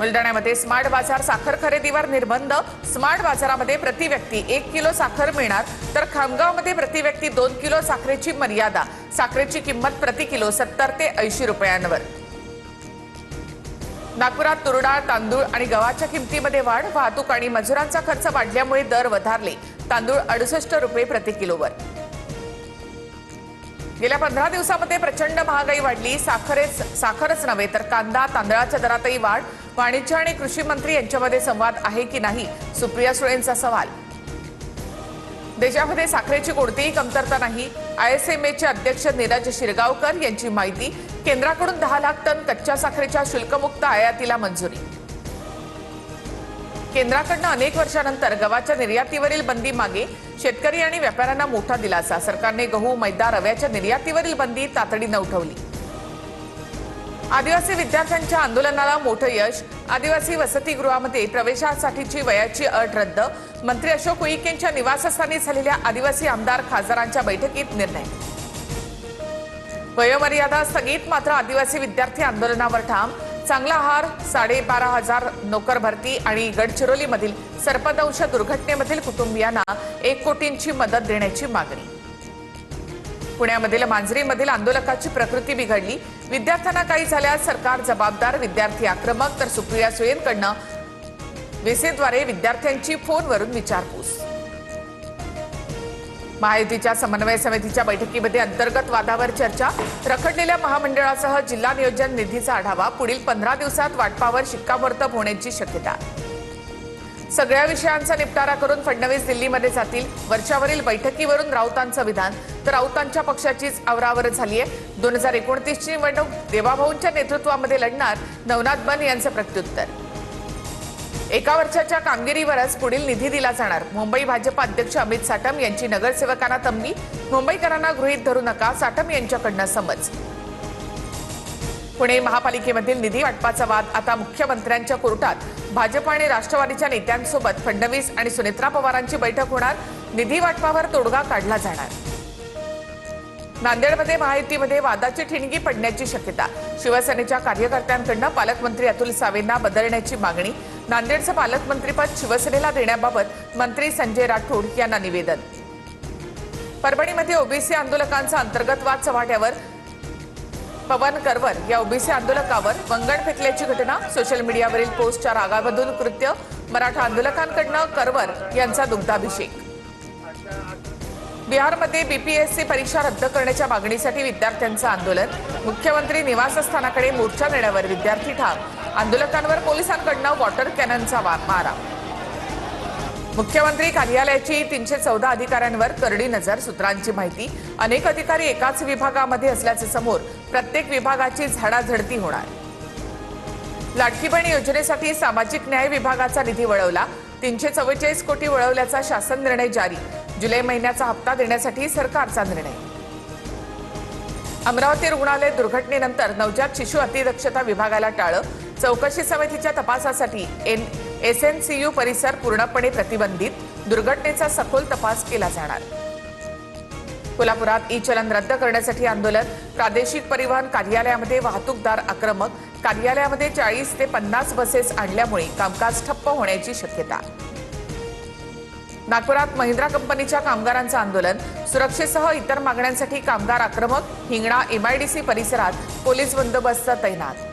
बुलढाण्यामध्ये स्मार्ट बाजार साखर खरेदीवर निर्बंध। स्मार्ट बाजारामध्ये प्रति व्यक्ती 1 किलो साखर मिळणार, तर खामगावमध्ये प्रति व्यक्ती 2 किलो साखरेची मर्यादा। साखरेची किंमत प्रति किलो 70 ते 80 रुपयांवर। नागपुरात तूर डाळ, तांदूळ आणि गव्हाच्या किमतीमध्ये वाढ। वाहतूक आणि मजुरांचा खर्च वाढल्यामुळे दर वधारले। तांदूळ 68 रुपये प्रति किलोवर। गेल्या 15 दिवसांमध्ये प्रचंड महागाई वाढली। साखरच नव्हे तर कांदा, तांदळाच्या दरातही वाढ। वाणिज्य आणि कृषी मंत्री यांच्यामध्ये संवाद आहे की नाही, सुप्रिया सुळेंचा सवाल। देशामध्ये साखरेची कोणतीही कमतरता नाही, आयएसएमएचे अध्यक्ष नीरज शिरगावकर यांची माहिती। केंद्राकडून 10 लाख टन कच्च्या साखरेच्या शुल्कमुक्त आयातीला मंजुरी। केंद्राकडून अनेक वर्षांनंतर गव्हाच्या निर्यातीवरील बंदी मागे। शेतकरी आणि व्यापाऱ्यांना मोठा दिलासा। सरकारने गहू, मैदा, रव्याच्या निर्यातीवरील बंदी तातडीने उठवली। आदिवासी विद्यार्थ्यांच्या आंदोलनाला मोठं यश। आदिवासी वसतिगृहामध्ये प्रवेशासाठीची वयाची अट रद्द। मंत्री अशोक उईके यांच्या निवासस्थानी झालेल्या आदिवासी आमदार खासदारांच्या बैठकीत निर्णय। वयोमर्यादा स्थगित, मात्र आदिवासी विद्यार्थी आंदोलनावर ठाम। चांगला आहार, 12,500 नोकर भरती आणि गडचिरोलीमधील सर्पदंश दुर्घटनेमधील कुटुंबियांना 1 कोटींची मदत देण्याची मागणी। पुण्यामधील मांजरीमधील आंदोलकाची प्रकृती बिघडली। विद्यार्थ्यांना काही झाल्यास सरकार जबाबदार। विद्यार्थी आक्रमक, तर सुप्रिया सुळेंकडून व्हीसीद्वारे विद्यार्थ्यांची फोनवरून विचारपूस। महायुतीच्या समन्वय समितीच्या बैठकीमध्ये अंतर्गत वादावर चर्चा। रखडलेल्या महामंडळासह जिल्हा नियोजन निधीचा आढावा। पुढील 15 दिवसात वाटपावर शिक्कामोर्तब होण्याची शक्यता। सगळ्या विषयांचा निपटारा करून फडणवीस दिल्लीमध्ये जातील। वर्षावरील बैठकीवरून राऊतांचं विधान, तर राऊतांच्या पक्षाचीच आवरावर झाली आहे। 2029ची निवडणूक देवाभाऊंच्या नेतृत्वामध्ये लढणार, नवनाथ बन यांचं प्रत्युत्तर। एका वर्षाच्या कामगिरीवरच पुढील निधी दिला जाणार। मुंबई भाजप अध्यक्ष अमित साटम यांची नगरसेवकांना तंबी। मुंबईकरांना गृहीत धरू नका, साटम यांच्याकडून समज। पुणे महापालिकेमधील निधी वाटपाचा वाद आता मुख्यमंत्र्यांच्या कोर्टात। भाजप आणि राष्ट्रवादीच्या नेत्यांसोबत फडणवीस आणि सुनेत्रा पवारांची बैठक होणार। निधी वाटपावर तोडगा काढला जाणार। नांदेडमध्ये महायुतीमध्ये वादाची ठिणगी पडण्याची शक्यता। शिवसेनेच्या कार्यकर्त्यांकडून पालकमंत्री अतुल सावेंना बदलण्याची मागणी। नांदेडचं पालकमंत्रीपद शिवसेनेला देण्याबाबत मंत्री संजय राठोड यांना निवेदन। परभणीमध्ये ओबीसी आंदोलकांचा अंतर्गत वाद चव्हाट्यावर। पवन करवर या ओबीसी आंदोलकावर वंगण फेकल्याची घटना। सोशल मीडियावरील पोस्टच्या रागामधून कृत्य। मराठा आंदोलकांकडून करवर यांचा दुग्धाभिषेक। बिहारमध्ये बीपीएससी परीक्षा रद्द करण्याच्या मागणीसाठी विद्यार्थ्यांचं आंदोलन। मुख्यमंत्री निवासस्थानाकडे मोर्चा नेण्यावर विद्यार्थी ठाम। आंदोलकांवर पोलिसांकडून वॉटर कॅननचा मारा। मुख्यमंत्री कार्यालयाची 314 अधिकाऱ्यांवर करडी नजर। सूत्रांची माहिती, अनेक अधिकारी एकाच विभागामध्ये असल्याचे समोर। प्रत्येक विभागाची झाडाझडती होणार। लाडकी बहीण योजनेसाठी सामाजिक न्याय विभागाचा निधी वळवला। 344 कोटी वळवल्याचा शासन निर्णय जारी। जुलै महिन्याचा हप्ता देण्यासाठी सरकारचा निर्णय। अमरावती रुग्णालय दुर्घटनेनंतर नवजात शिशु अतिदक्षता विभागाला टाळं। चौकशी समितीच्या तपासासाठी एसएनसीयू परिसर पूर्णपणे प्रतिबंधित। दुर्घटनेचा सखोल तपास केला जाणार। कोल्हापुरात ई-चलन रद्द करण्यासाठी आंदोलन। प्रादेशिक परिवहन कार्यालयामध्ये वाहतूकदार आक्रमक। कार्यालयामध्ये 40 ते 50 बसेस आणल्यामुळे कामकाज ठप्प होण्याची शक्यता। नागपुरात महिंद्रा कंपनीच्या कामगारांचं आंदोलन। सुरक्षेसह इतर मागण्यांसाठी कामगार आक्रमक। हिंगणा एमआयडीसी परिसरात पोलीस बंदोबस्त तैनात।